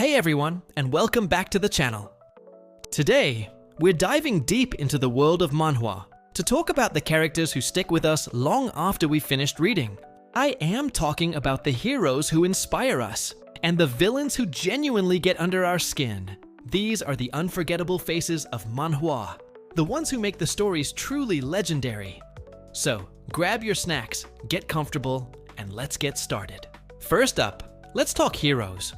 Hey everyone, and welcome back to the channel. Today, we're diving deep into the world of Manhwa to talk about the characters who stick with us long after we've finished reading. I am talking about the heroes who inspire us, and the villains who genuinely get under our skin. These are the unforgettable faces of Manhwa, the ones who make the stories truly legendary. So, grab your snacks, get comfortable, and let's get started. First up, let's talk heroes.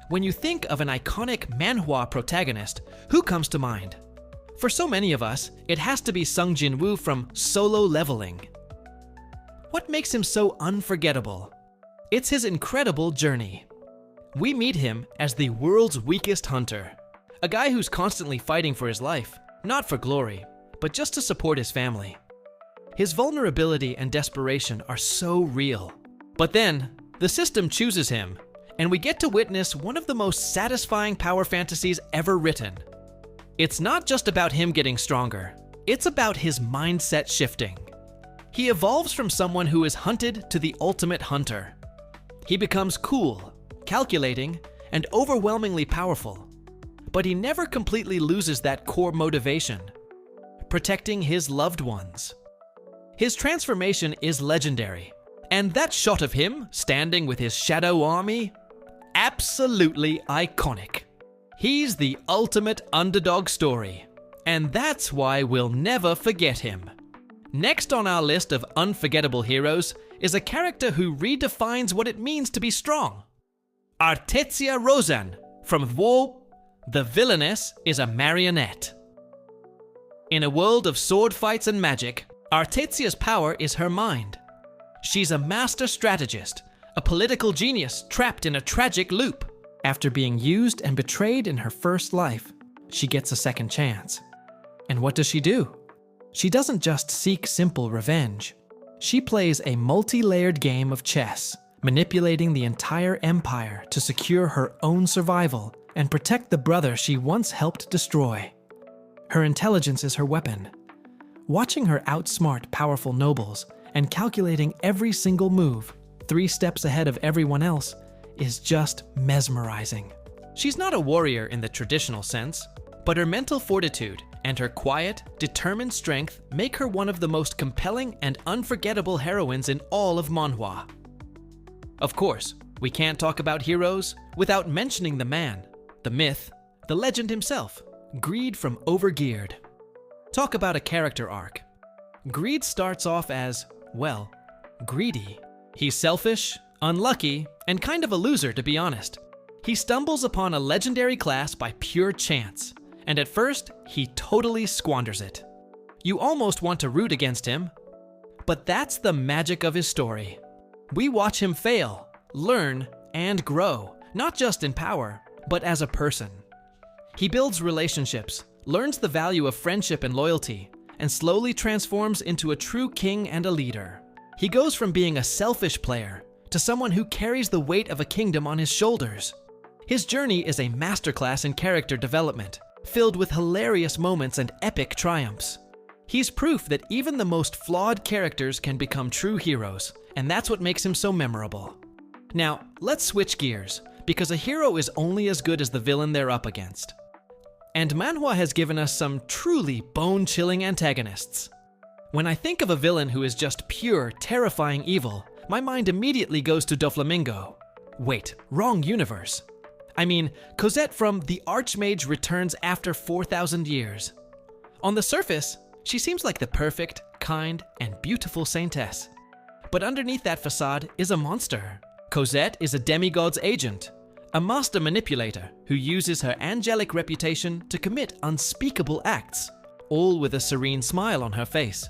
When you think of an iconic manhwa protagonist, who comes to mind? For so many of us, it has to be Sung Jin-woo from Solo Leveling. What makes him so unforgettable? It's his incredible journey. We meet him as the world's weakest hunter, a guy who's constantly fighting for his life, not for glory, but just to support his family. His vulnerability and desperation are so real. But then, the system chooses him, and we get to witness one of the most satisfying power fantasies ever written. It's not just about him getting stronger, it's about his mindset shifting. He evolves from someone who is hunted to the ultimate hunter. He becomes cool, calculating, and overwhelmingly powerful. But he never completely loses that core motivation: protecting his loved ones. His transformation is legendary, and that shot of him standing with his shadow army, absolutely iconic. He's the ultimate underdog story, and that's why we'll never forget him. Next on our list of unforgettable heroes is a character who redefines what it means to be strong. Artesia Rosan from Wo, the villainess is a marionette. In a world of sword fights and magic, Artesia's power is her mind. She's a master strategist, a political genius trapped in a tragic loop. After being used and betrayed in her first life, she gets a second chance. And what does she do? She doesn't just seek simple revenge. She plays a multi-layered game of chess, manipulating the entire empire to secure her own survival and protect the brother she once helped destroy. Her intelligence is her weapon. Watching her outsmart powerful nobles and calculating every single move, 3 steps ahead of everyone else, is just mesmerizing. She's not a warrior in the traditional sense, but her mental fortitude and her quiet, determined strength make her one of the most compelling and unforgettable heroines in all of Manhwa. Of course, we can't talk about heroes without mentioning the man, the myth, the legend himself, Greed from Overgeared. Talk about a character arc. Greed starts off as, well, greedy. He's selfish, unlucky, and kind of a loser, to be honest. He stumbles upon a legendary class by pure chance, and at first, he totally squanders it. You almost want to root against him, but that's the magic of his story. We watch him fail, learn, and grow, not just in power, but as a person. He builds relationships, learns the value of friendship and loyalty, and slowly transforms into a true king and a leader. He goes from being a selfish player to someone who carries the weight of a kingdom on his shoulders. His journey is a masterclass in character development, filled with hilarious moments and epic triumphs. He's proof that even the most flawed characters can become true heroes, and that's what makes him so memorable. Now, let's switch gears, because a hero is only as good as the villain they're up against. And Manhwa has given us some truly bone-chilling antagonists. When I think of a villain who is just pure, terrifying evil, my mind immediately goes to Doflamingo. Wait, wrong universe. I mean, Cosette from The Archmage Returns After 4,000 Years. On the surface, she seems like the perfect, kind, and beautiful saintess. But underneath that facade is a monster. Cosette is a demigod's agent, a master manipulator who uses her angelic reputation to commit unspeakable acts, all with a serene smile on her face.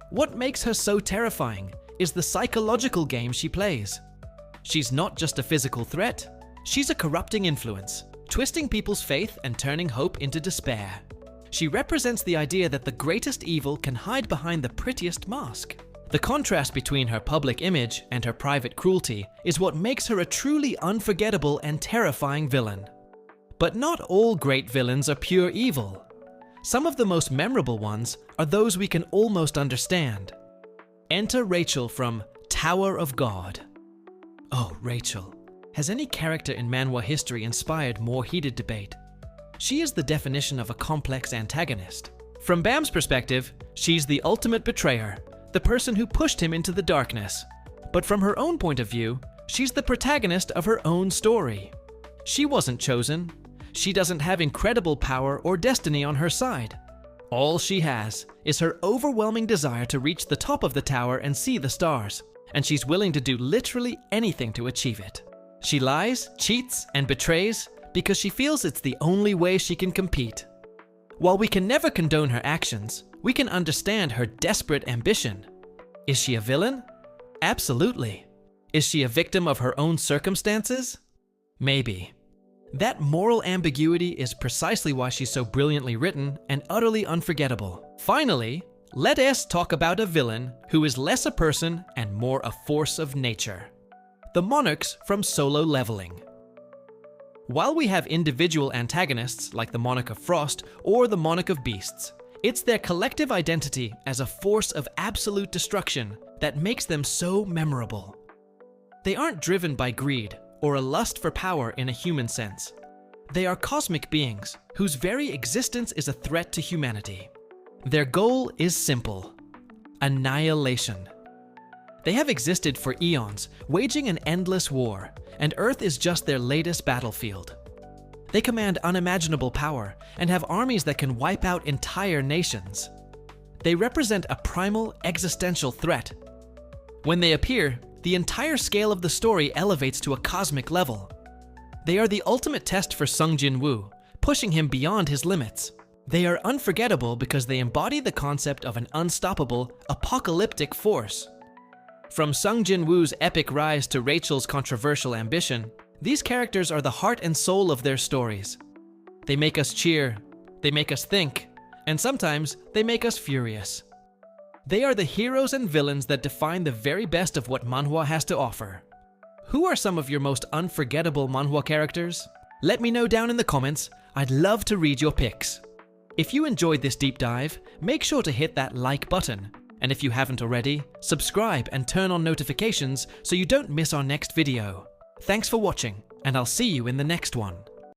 What makes her so terrifying is the psychological game she plays. She's not just a physical threat, she's a corrupting influence, twisting people's faith and turning hope into despair. She represents the idea that the greatest evil can hide behind the prettiest mask. The contrast between her public image and her private cruelty is what makes her a truly unforgettable and terrifying villain. But not all great villains are pure evil. Some of the most memorable ones are those we can almost understand. Enter Rachel from Tower of God. Oh, Rachel. Has any character in manhwa history inspired more heated debate? She is the definition of a complex antagonist. From Bam's perspective, she's the ultimate betrayer, the person who pushed him into the darkness. But from her own point of view, she's the protagonist of her own story. She wasn't chosen. She doesn't have incredible power or destiny on her side. All she has is her overwhelming desire to reach the top of the tower and see the stars, and she's willing to do literally anything to achieve it. She lies, cheats, and betrays because she feels it's the only way she can compete. While we can never condone her actions, we can understand her desperate ambition. Is she a villain? Absolutely. Is she a victim of her own circumstances? Maybe. That moral ambiguity is precisely why she's so brilliantly written and utterly unforgettable. Finally, let us talk about a villain who is less a person and more a force of nature. The monarchs from Solo Leveling. While we have individual antagonists like the Monarch of Frost or the Monarch of Beasts, it's their collective identity as a force of absolute destruction that makes them so memorable. They aren't driven by greed or a lust for power in a human sense. They are cosmic beings whose very existence is a threat to humanity. Their goal is simple: annihilation. They have existed for eons, waging an endless war, and Earth is just their latest battlefield. They command unimaginable power and have armies that can wipe out entire nations. They represent a primal, existential threat. When they appear, the entire scale of the story elevates to a cosmic level. They are the ultimate test for Sung Jin-woo, pushing him beyond his limits. They are unforgettable because they embody the concept of an unstoppable, apocalyptic force. From Sung Jin-woo's epic rise to Rachel's controversial ambition, these characters are the heart and soul of their stories. They make us cheer, they make us think, and sometimes they make us furious. They are the heroes and villains that define the very best of what manhwa has to offer. Who are some of your most unforgettable manhwa characters? Let me know down in the comments. I'd love to read your picks. If you enjoyed this deep dive, make sure to hit that like button. And if you haven't already, subscribe and turn on notifications so you don't miss our next video. Thanks for watching, and I'll see you in the next one.